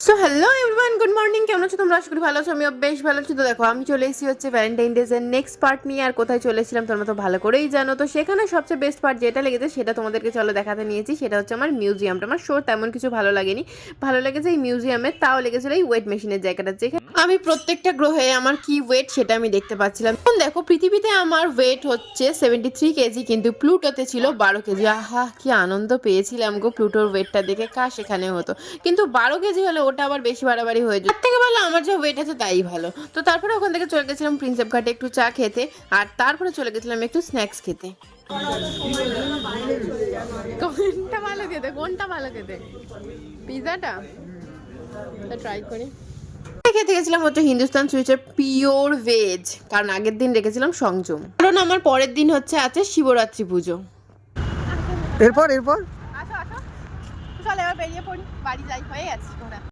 So hello everyone, good morning. কেমন আছো তোমরা? আশা করি ভালো আছো। আমিও বেশ ভালো আছি। তো দেখো, আমি চলে এসেছি হচ্ছে ভ্যালেন্টাইন ডেজ এর নেক্সট পার্ট নিয়ে। আর কোথায় চলে এসেছিলাম তোমরা তো ভালো করেই জানো। তো সেখানে সবচেয়ে বেস্ট পার্ট যেটা লেগেছে সেটা তোমাদেরকে চলো দেখাতে নিয়েছি। সেটা হচ্ছে আমার মিউজিয়ামটা। আমার শো তেমন কিছু ভালো লাগেনি, ভালো লেগেছে এই মিউজিয়ামের। তাও লেগেছিল এই ওয়েট মেশিনের জায়গাটা, যেখানে আমি প্রত্যেকটা গ্রহে আমার কি ওয়েট সেটা আমি দেখতে পাচ্ছিলাম। এখন দেখো, পৃথিবীতে আমার ওয়েট হচ্ছে 73 কেজি, কিন্তু প্লুটোতে ছিল 12 কেজি। আহা, কি আনন্দ পেয়েছিলাম গো প্লুটোর ওয়েটটা দেখে। কাশ এখানে হতো, কিন্তু 12 কেজি হলে ওটা আবার বেশি বাড়াবাড়ি হয়ে যায়। তার থেকে ভালো আমার যে ওয়েট আছে তাই ভালো। তো তারপরে ওখান থেকে চলে গেছিলাম প্রিন্সেপ ঘাটে একটু চা খেতে, আর তারপরে চলে গেছিলাম একটু স্ন্যাক্স খেতে। কোনটা ভালো খেতে? কোনটা ভালো খেতে? পিৎজাটা? ট্রাই করি। খেতে গেছিলাম হচ্ছে হিন্দুস্তান সুইটসের পিওর ভেজ, কারণ আগের দিন রেখেছিলাম সংযম, কারণ আমার পরের দিন হচ্ছে আছে শিবরাত্রি পুজো। এরপর আসো আসো, চলো এবার বেরিয়ে পড়ি, বাড়ি যাই, হয়ে গেছে ওরা।